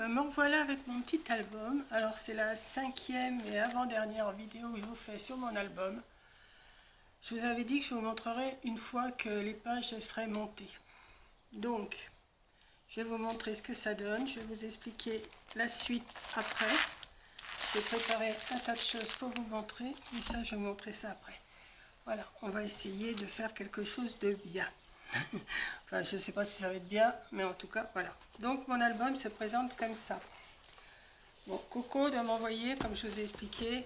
me revoilà avec mon petit album. Alors c'est la 5e et avant-dernière vidéo que je vous fais sur mon album. Je vous avais dit que je vous montrerai une fois que les pages seraient montées. Donc, je vais vous montrer ce que ça donne. Je vais vous expliquer la suite après. J'ai préparé un tas de choses pour vous montrer. Et ça, je vais vous montrer ça après. Voilà, on va essayer de faire quelque chose de bien. Enfin, je ne sais pas si ça va être bien, mais en tout cas, voilà. Donc, mon album se présente comme ça. Bon, Coco doit m'envoyer, comme je vous ai expliqué,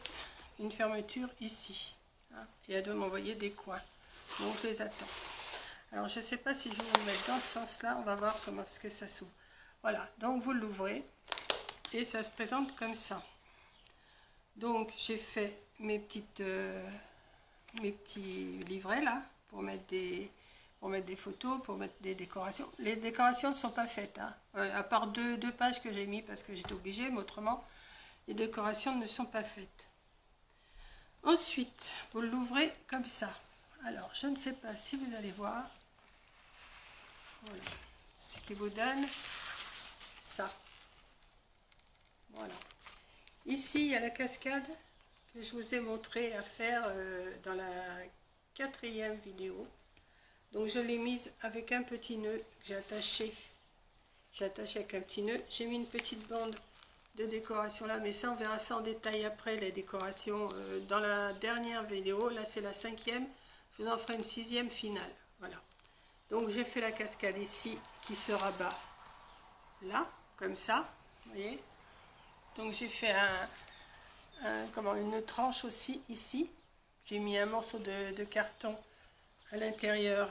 une fermeture ici. Hein, et elle doit m'envoyer des coins. Donc, je les attends. Alors, je ne sais pas si je vais vous le mettre dans ce sens-là. On va voir comment est-ce que ça s'ouvre. Voilà, donc vous l'ouvrez. Et ça se présente comme ça. Donc, j'ai fait mes petits livrets là, pour mettre des photos, pour mettre des décorations. Les décorations ne sont pas faites, hein. À part deux pages que j'ai mis parce que j'étais obligée, mais autrement, les décorations ne sont pas faites. Ensuite, vous l'ouvrez comme ça. Alors, je ne sais pas si vous allez voir. Voilà. Ce qui vous donne ça. Voilà. Ici, il y a la cascade que je vous ai montré à faire dans la 4e vidéo. Donc je l'ai mise avec un petit nœud que j'ai attaché. J'ai attaché avec un petit nœud. J'ai mis une petite bande de décoration là, mais ça on verra ça en détail après, les décorations dans la dernière vidéo. Là c'est la 5e. Je vous en ferai une 6e finale. Voilà. Donc j'ai fait la cascade ici qui se rabat là, comme ça. Vous voyez. Donc j'ai fait une tranche aussi ici. J'ai mis un morceau de carton à l'intérieur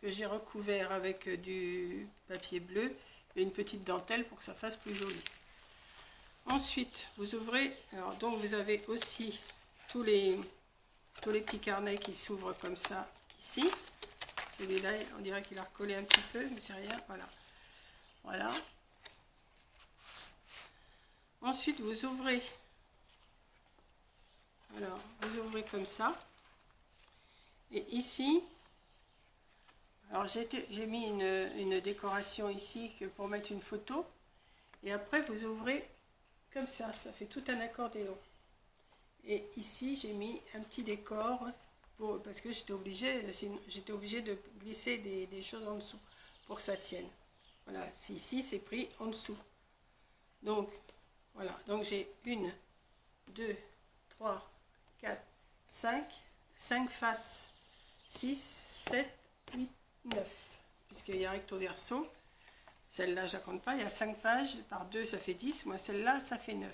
que j'ai recouvert avec du papier bleu et une petite dentelle pour que ça fasse plus joli. Ensuite, vous ouvrez, alors donc vous avez aussi tous les petits carnets qui s'ouvrent comme ça ici. Celui-là, on dirait qu'il a recollé un petit peu, mais c'est rien, voilà. Voilà. Ensuite, vous ouvrez, alors vous ouvrez comme ça. Et ici, alors j'ai mis une décoration ici pour mettre une photo. Et après, vous ouvrez comme ça fait tout un accordéon. Et ici, j'ai mis un petit décor parce que j'étais obligée de glisser des choses en dessous pour que ça tienne. Voilà, ici, c'est pris en dessous. Donc, voilà. Donc, j'ai 1, 2, 3, 4, 5 faces. 6, 7, 8, 9, puisqu'il y a recto verso. Celle-là, je ne la compte pas. Il y a 5 pages. Par 2, ça fait 10. Moi, celle-là, ça fait 9.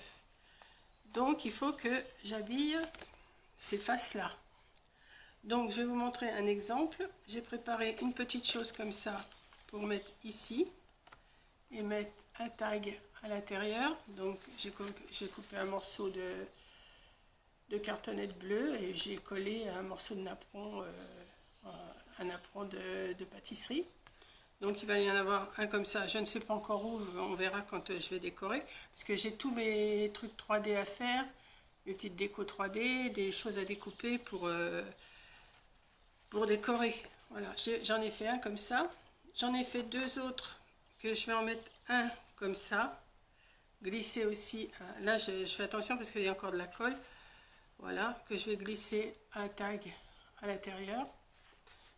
Donc, il faut que j'habille ces faces-là. Donc, je vais vous montrer un exemple. J'ai préparé une petite chose comme ça pour mettre ici et mettre un tag à l'intérieur. Donc, j'ai coupé un morceau de cartonnette bleue et j'ai collé un morceau de napperon, un napperon de pâtisserie. Donc il va y en avoir un comme ça, je ne sais pas encore où, on verra quand je vais décorer, parce que j'ai tous mes trucs 3D à faire, une petite déco 3D, des choses à découper pour décorer. Voilà, j'en ai fait un comme ça, j'en ai fait 2 autres que je vais en mettre un comme ça, glisser aussi, là je fais attention parce qu'il y a encore de la colle, voilà, que je vais glisser un tag à l'intérieur.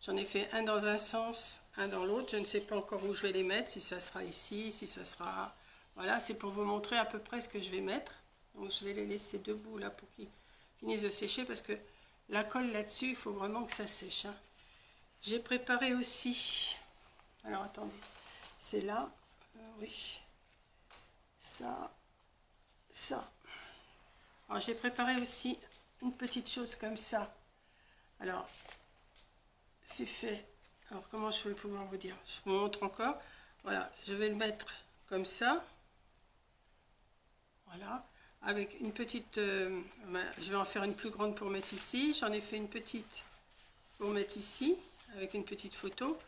J'en ai fait un dans un sens, un dans l'autre. Je ne sais pas encore où je vais les mettre, si ça sera ici, si ça sera... Voilà, c'est pour vous montrer à peu près ce que je vais mettre. Donc je vais les laisser debout là pour qu'ils finissent de sécher parce que la colle là-dessus, il faut vraiment que ça sèche. Hein. J'ai préparé aussi... Alors attendez, c'est là. Oui. Ça. Alors j'ai préparé aussi une petite chose comme ça. Alors... c'est fait. Alors comment je vais pouvoir vous dire? Je vous montre encore. Voilà, je vais le mettre comme ça. Voilà, avec une petite... je vais en faire une plus grande pour mettre ici. J'en ai fait une petite pour mettre ici, avec une petite photo.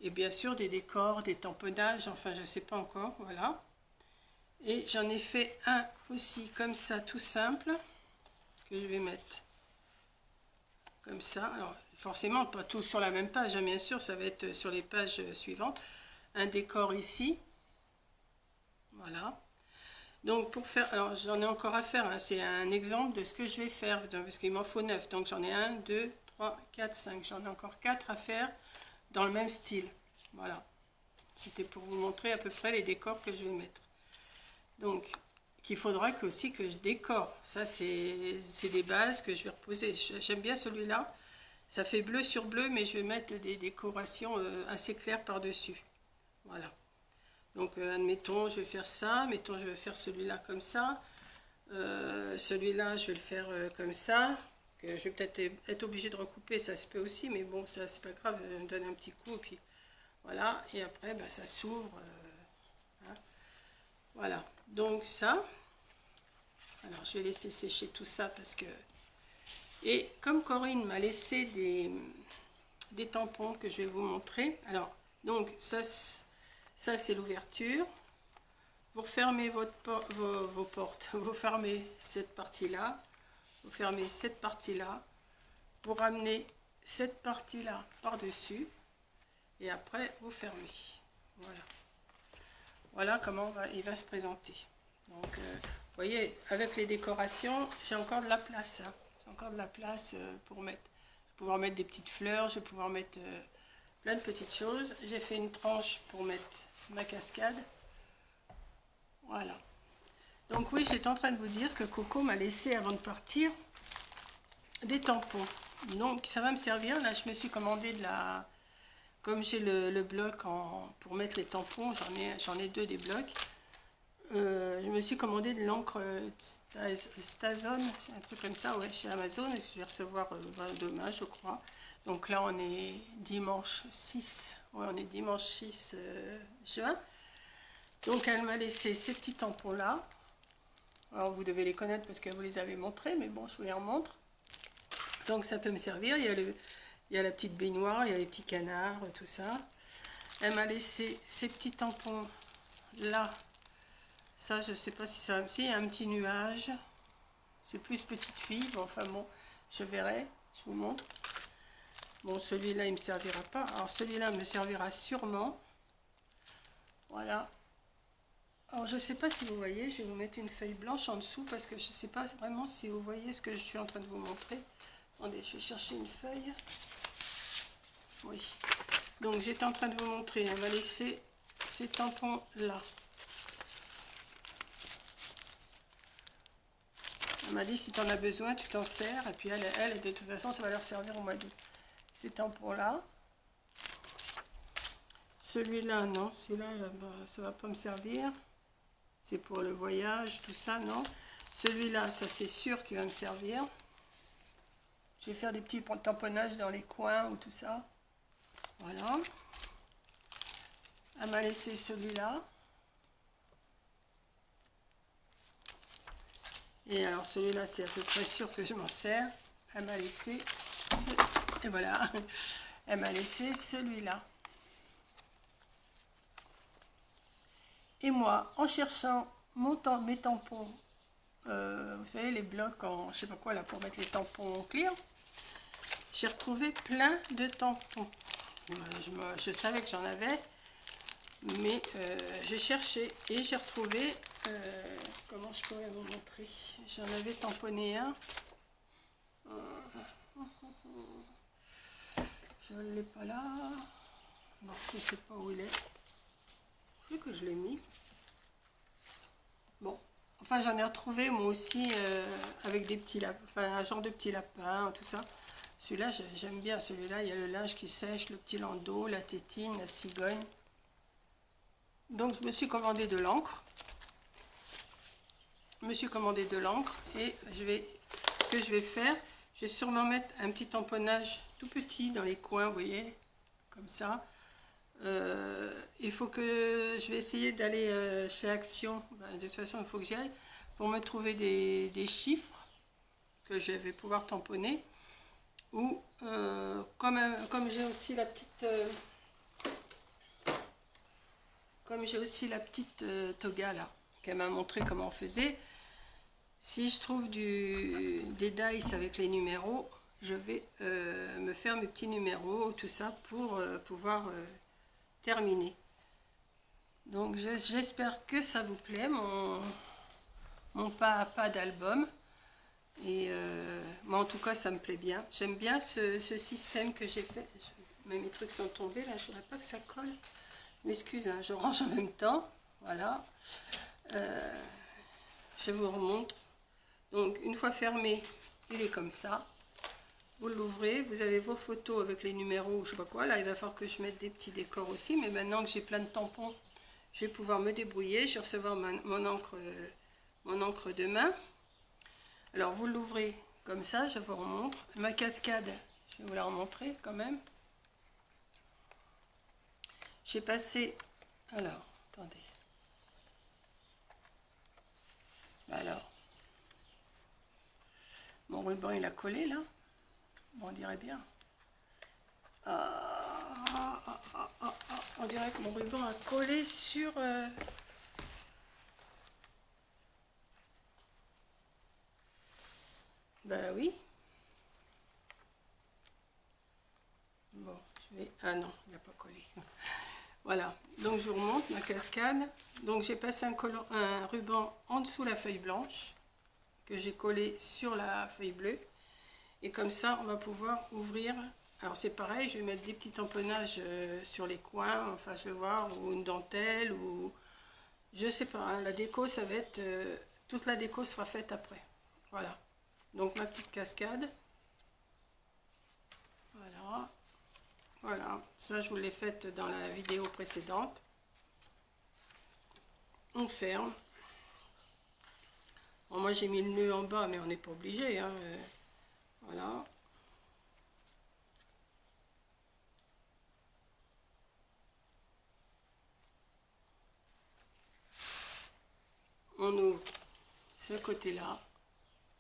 Et bien sûr des décors, des tamponnages, enfin je ne sais pas encore. Voilà. Et j'en ai fait un aussi comme ça, tout simple, que je vais mettre comme ça. Alors, forcément, pas tout sur la même page, hein, bien sûr, ça va être sur les pages suivantes. Un décor ici. Voilà. Donc pour faire, alors j'en ai encore à faire, hein, c'est un exemple de ce que je vais faire, parce qu'il m'en faut 9, donc j'en ai 1, 2, 3, 4, 5, j'en ai encore 4 à faire dans le même style. Voilà, c'était pour vous montrer à peu près les décors que je vais mettre. Donc, qu'il faudra aussi que je décore, ça c'est des bases que je vais reposer. J'aime bien celui-là, ça fait bleu sur bleu, mais je vais mettre des décorations assez claires par-dessus. Voilà. Donc, admettons, je vais faire ça. Mettons, je vais faire celui-là comme ça. Celui-là, je vais le faire comme ça. Que je vais peut-être être obligée de recouper, ça se peut aussi. Mais bon, ça, c'est pas grave. Je donne un petit coup. Et puis, voilà. Et après, ben, ça s'ouvre. Hein. Voilà. Donc, ça. Alors, je vais laisser sécher tout ça parce que... Et comme Corinne m'a laissé des tampons que je vais vous montrer. Alors, donc, ça c'est l'ouverture. Vous refermez vos portes, vous fermez cette partie-là, vous fermez cette partie-là, vous ramenez cette partie-là par-dessus, et après vous fermez. Voilà. Voilà comment il va se présenter. Donc, vous voyez, avec les décorations, j'ai encore de la place. Hein. J'ai encore de la place pour mettre. Je vais pouvoir mettre des petites fleurs, je vais pouvoir mettre plein de petites choses. J'ai fait une tranche pour mettre ma cascade. Voilà. Donc oui, j'étais en train de vous dire que Coco m'a laissé avant de partir des tampons. Donc ça va me servir. Là, je me suis commandé de la... Comme j'ai le bloc pour mettre les tampons, j'en ai 2 des blocs. Je me suis commandé de l'encre Stazone, un truc comme ça, ouais, chez Amazon. Je vais recevoir demain, je crois. Donc là, on est dimanche 6. Ouais, on est dimanche 6 juin. Donc elle m'a laissé ces petits tampons là. Alors vous devez les connaître parce que vous les avez montrés, mais bon, je vous les remontre. Donc ça peut me servir. Il y a la petite baignoire, il y a les petits canards, tout ça. Elle m'a laissé ces petits tampons là. Ça, je sais pas si ça va me... Si, il y a un petit nuage. C'est plus petite fille. Bon, enfin bon, je verrai. Je vous montre. Bon, celui-là, il me servira pas. Alors celui-là me servira sûrement. Voilà. Alors, je ne sais pas si vous voyez, je vais vous mettre une feuille blanche en dessous parce que je ne sais pas vraiment si vous voyez ce que je suis en train de vous montrer. Attendez, je vais chercher une feuille. Oui. Donc, j'étais en train de vous montrer. Elle m'a laissé ces tampons-là. Elle m'a dit, si tu en as besoin, tu t'en sers. Et puis, elle, de toute façon, ça va leur servir au mois d'août. Ces tampons-là. Celui-là, non. Celui-là, ça ne va pas me servir. C'est pour le voyage, tout ça, non. Celui-là, ça c'est sûr qu'il va me servir. Je vais faire des petits tamponnages dans les coins ou tout ça. Voilà. Elle m'a laissé celui-là. Et alors celui-là, c'est à peu près sûr que je m'en sers. Elle m'a laissé... Et voilà. Elle m'a laissé celui-là. Et moi, en cherchant mes tampons, vous savez, les blocs en, je sais pas quoi, là, pour mettre les tampons clear, j'ai retrouvé plein de tampons. Je savais que j'en avais, mais j'ai cherché et j'ai retrouvé, comment je pourrais vous montrer, j'en avais tamponné un. Je ne l'ai pas là. Non, je ne sais pas où il est. Je sais que je l'ai mis. Bon, enfin j'en ai retrouvé moi aussi avec des petits lapins, enfin un genre de petits lapins, tout ça. Celui-là, j'aime bien celui-là. Il y a le linge qui sèche, le petit landau, la tétine, la cigogne. Donc je me suis commandé de l'encre. Et ce que je vais faire, je vais sûrement mettre un petit tamponnage tout petit dans les coins, vous voyez, comme ça. Il faut que je vais essayer d'aller chez Action. Ben, de toute façon, il faut que j'y aille pour me trouver des chiffres que je vais pouvoir tamponner. Ou comme j'ai aussi la petite toga là qu'elle m'a montré comment on faisait. Si je trouve des dice avec les numéros, je vais me faire mes petits numéros, tout ça pour pouvoir terminer. Donc j'espère que ça vous plaît, mon pas à pas d'album. Et moi en tout cas ça me plaît bien. J'aime bien ce système que j'ai fait. Mes trucs sont tombés là, je ne voudrais pas que ça colle. Je m'excuse, hein, je range en même temps. Voilà. Je vous remontre. Donc une fois fermé, il est comme ça. Vous l'ouvrez, vous avez vos photos avec les numéros ou je sais pas quoi. Là il va falloir que je mette des petits décors aussi. Mais maintenant que j'ai plein de tampons, je vais pouvoir me débrouiller. Je vais recevoir mon encre demain. Alors vous l'ouvrez comme ça, je vous remontre. Ma cascade, je vais vous la remontrer quand même. J'ai passé, alors, attendez. Alors, mon ruban il a collé là. Bon, on dirait bien. On dirait que mon ruban a collé sur... Ben oui. Bon, je vais... Ah non, il n'a pas collé. Voilà, donc je vous remonte ma cascade. Donc j'ai passé un ruban en dessous la feuille blanche que j'ai collé sur la feuille bleue. Et comme ça, on va pouvoir ouvrir. Alors c'est pareil, je vais mettre des petits tamponnages sur les coins, enfin je vais voir, ou une dentelle, ou... Je sais pas, hein, la déco, ça va être... toute la déco sera faite après. Voilà. Donc ma petite cascade. Voilà. Voilà. Ça, je vous l'ai faite dans la vidéo précédente. On ferme. Bon, moi, j'ai mis le nœud en bas, mais on n'est pas obligé. Hein. Voilà. On ouvre ce côté-là.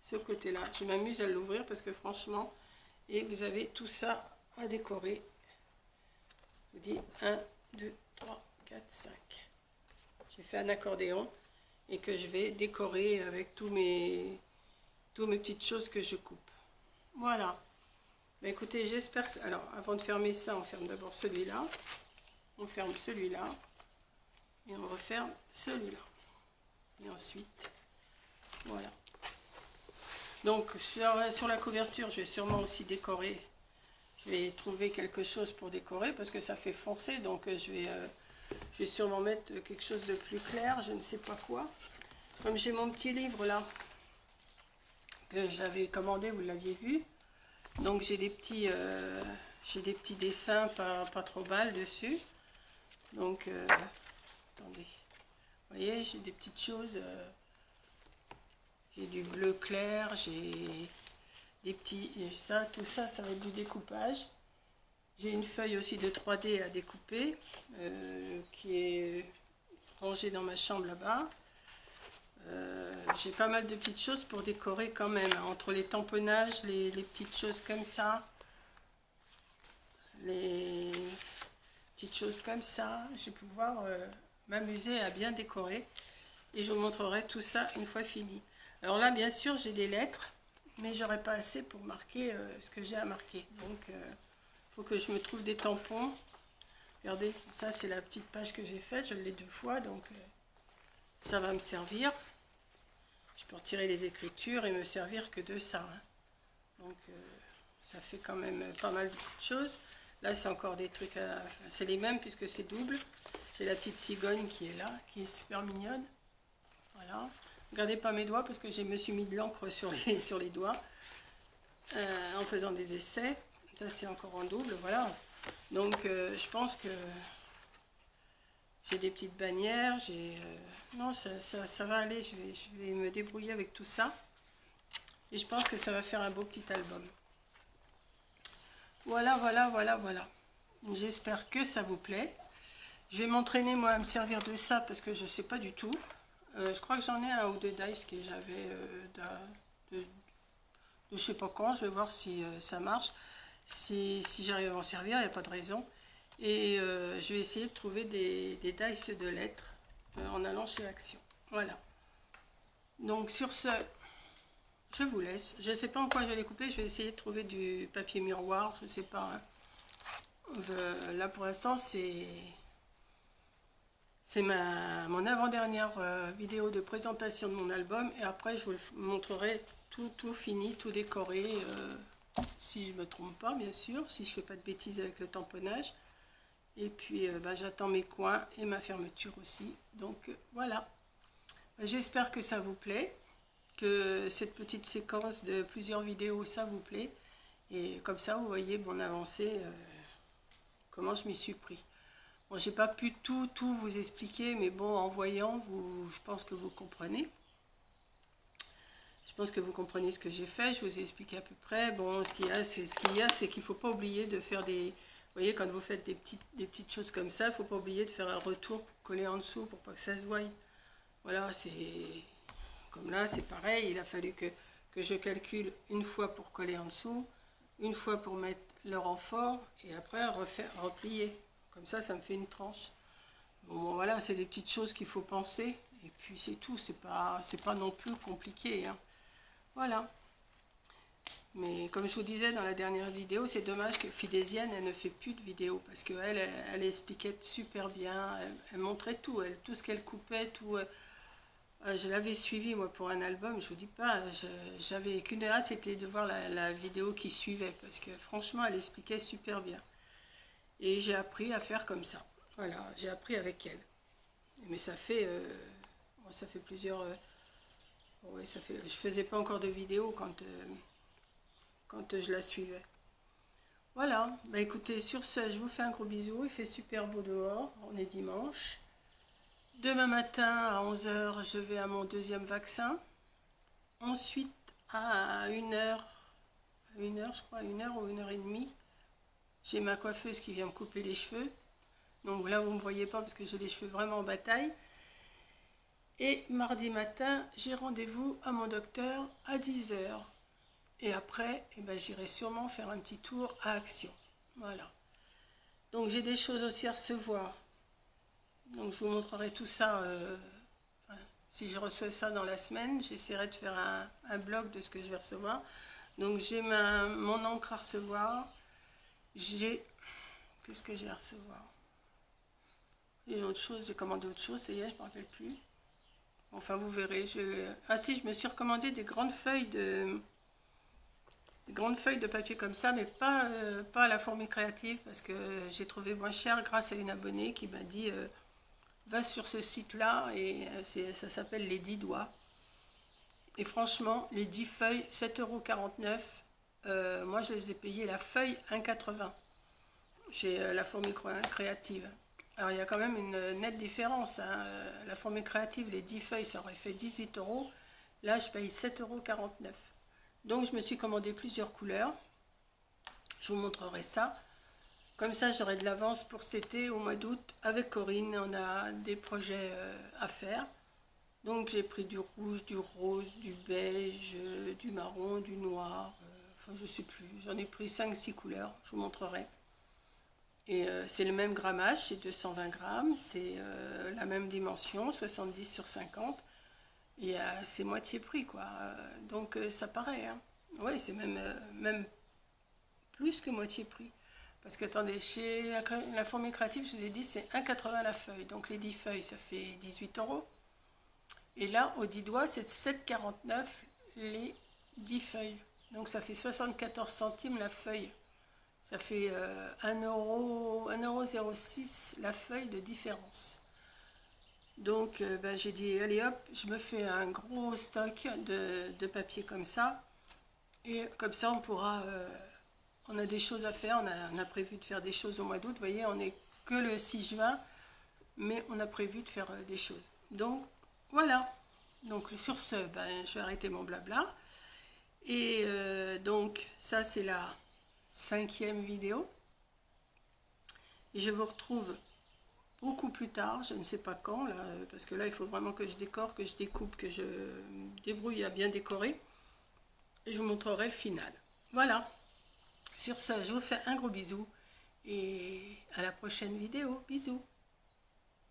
Ce côté-là. Je m'amuse à l'ouvrir parce que franchement, et vous avez tout ça à décorer. Je vous dis 1, 2, 3, 4, 5. J'ai fait un accordéon et que je vais décorer avec tous mes petites choses que je coupe. Voilà. Bah, écoutez, j'espère que... Alors, avant de fermer ça, on ferme d'abord celui-là. On ferme celui-là. Et on referme celui-là. Et ensuite, voilà. Donc, sur la couverture, je vais sûrement aussi décorer. Je vais trouver quelque chose pour décorer parce que ça fait foncé. Donc, je vais sûrement mettre quelque chose de plus clair. Je ne sais pas quoi. Comme j'ai mon petit livre là, que j'avais commandé, vous l'aviez vu. Donc, j'ai des petits dessins pas trop balles dessus. Donc, attendez. Vous voyez, j'ai des petites choses. J'ai du bleu clair, j'ai des petits... Ça, tout ça, ça va être du découpage. J'ai une feuille aussi de 3D à découper, qui est rangée dans ma chambre là-bas. J'ai pas mal de petites choses pour décorer quand même, hein, entre les tamponnages, les petites choses comme ça, les petites choses comme ça. Je vais pouvoir m'amuser à bien décorer et je vous montrerai tout ça une fois fini. Alors là, bien sûr, j'ai des lettres, mais j'aurai pas assez pour marquer ce que j'ai à marquer. Donc, il faut que je me trouve des tampons. Regardez, ça c'est la petite page que j'ai faite, je l'ai 2 fois, donc ça va me servir. Je peux retirer les écritures et me servir que de ça. Hein. Donc, ça fait quand même pas mal de petites choses. Là, c'est encore des trucs, c'est les mêmes puisque c'est double. J'ai la petite cigogne qui est là, qui est super mignonne. Voilà. Regardez pas mes doigts parce que je me suis mis de l'encre sur les doigts en faisant des essais. Ça, c'est encore en double, voilà. Donc, je pense que j'ai des petites bannières. Non, ça va aller. Je vais me débrouiller avec tout ça. Et je pense que ça va faire un beau petit album. Voilà, voilà, voilà, voilà. J'espère que ça vous plaît. Je vais m'entraîner, moi, à me servir de ça parce que je ne sais pas du tout. Je crois que j'en ai 1 ou 2 dice que j'avais de je sais pas quand. Je vais voir si ça marche. Si j'arrive à m'en servir, il n'y a pas de raison. Et je vais essayer de trouver des dice de lettres en allant chez Action. Voilà. Donc sur ce, je vous laisse. Je ne sais pas en quoi je vais les couper. Je vais essayer de trouver du papier miroir. Je ne sais pas. Hein. Là pour l'instant, c'est C'est mon avant-dernière vidéo de présentation de mon album. Et après, je vous montrerai tout fini, tout décoré. Si je ne me trompe pas, bien sûr. Si je ne fais pas de bêtises avec le tamponnage. Et puis, j'attends mes coins et ma fermeture aussi. Donc, voilà. J'espère que ça vous plaît. Que cette petite séquence de plusieurs vidéos, ça vous plaît. Et comme ça, vous voyez mon avancée, comment je m'y suis pris. Bon, j'ai pas pu tout vous expliquer, mais bon, en voyant, je pense que vous comprenez. Je pense que vous comprenez ce que j'ai fait. Je vous ai expliqué à peu près. Bon, ce qu'il y a, c'est qu'il faut pas oublier de faire des... Vous voyez, quand vous faites des petites choses comme ça, il faut pas oublier de faire un retour pour coller en dessous, pour pas que ça se voie. Voilà, c'est... Comme là, c'est pareil. Il a fallu que je calcule une fois pour coller en dessous, une fois pour mettre le renfort, et après replier. Comme ça me fait une tranche. Bon, voilà, c'est des petites choses qu'il faut penser. Et puis c'est tout, c'est pas non plus compliqué. Hein. Voilà. Mais comme je vous disais dans la dernière vidéo, c'est dommage que Fidésienne, elle ne fait plus de vidéos. Parce qu'elle, elle expliquait super bien. Elle montrait tout. Tout ce qu'elle coupait, tout... je l'avais suivi, moi, pour un album. Je vous dis pas, j'avais qu'une hâte, c'était de voir la vidéo qui suivait. Parce que franchement, elle expliquait super bien. Et j'ai appris à faire comme ça. Voilà, j'ai appris avec elle. Mais ça fait plusieurs... ouais, je faisais pas encore de vidéo quand je la suivais. Voilà, écoutez, sur ce, je vous fais un gros bisou. Il fait super beau dehors, on est dimanche. Demain matin, à 11 h, je vais à mon deuxième vaccin. Ensuite, à 1 h, je crois, 1 h ou 1 h 30, j'ai ma coiffeuse qui vient me couper les cheveux. Donc là, vous ne me voyez pas parce que j'ai les cheveux vraiment en bataille. Et mardi matin, j'ai rendez-vous à mon docteur à 10 h. Et après, j'irai sûrement faire un petit tour à Action. Voilà. Donc j'ai des choses aussi à recevoir. Donc je vous montrerai tout ça. Si je reçois ça dans la semaine, j'essaierai de faire un blog de ce que je vais recevoir. Donc j'ai mon encre à recevoir. Qu'est-ce que j'ai à recevoir? Il y a autre chose, j'ai commandé autre chose, ça y est, je ne me rappelle plus. Enfin, vous verrez. Ah si, je me suis recommandé des grandes feuilles de papier comme ça, mais pas à la Fourmi Créative, parce que j'ai trouvé moins cher grâce à une abonnée qui m'a dit va sur ce site-là, et ça s'appelle les 10 doigts. Et franchement, les 10 feuilles, 7,49 €. Moi, je les ai payées la feuille 1,80 € chez la Fourmi Créative. Alors, il y a quand même une nette différence. Hein. La Fourmi Créative, les 10 feuilles, ça aurait fait 18 €. Là, je paye 7,49 €. Donc, je me suis commandé plusieurs couleurs. Je vous montrerai ça. Comme ça, j'aurai de l'avance pour cet été, au mois d'août. Avec Corinne, on a des projets à faire. Donc, j'ai pris du rouge, du rose, du beige, du marron, du noir. Enfin, je ne sais plus. J'en ai pris 5-6 couleurs. Je vous montrerai. Et c'est le même grammage, c'est 220 grammes, c'est la même dimension, 70 sur 50, et c'est moitié prix, quoi. Donc ça paraît, hein. Oui, c'est même plus que moitié prix. Parce que, attendez, chez la Fourmi Créative, je vous ai dit, c'est 1,80 € la feuille. Donc les 10 feuilles, ça fait 18 €. Et là, aux 10 doigts, c'est 7,49 € les 10 feuilles. Donc ça fait 74 centimes la feuille. Ça fait 1,06 € la feuille de différence. Donc j'ai dit, allez hop, je me fais un gros stock de papier comme ça. Et comme ça, on a des choses à faire. On a prévu de faire des choses au mois d'août. Vous voyez, on n'est que le 6 juin, mais on a prévu de faire des choses. Donc, voilà. Donc, sur ce, je vais arrêter mon blabla. Et donc, ça, c'est la 5e vidéo. Et je vous retrouve beaucoup plus tard, je ne sais pas quand, là, parce que là, il faut vraiment que je décore, que je découpe, que je me débrouille à bien décorer. Et je vous montrerai le final. Voilà. Sur ce, je vous fais un gros bisou et à la prochaine vidéo. Bisous.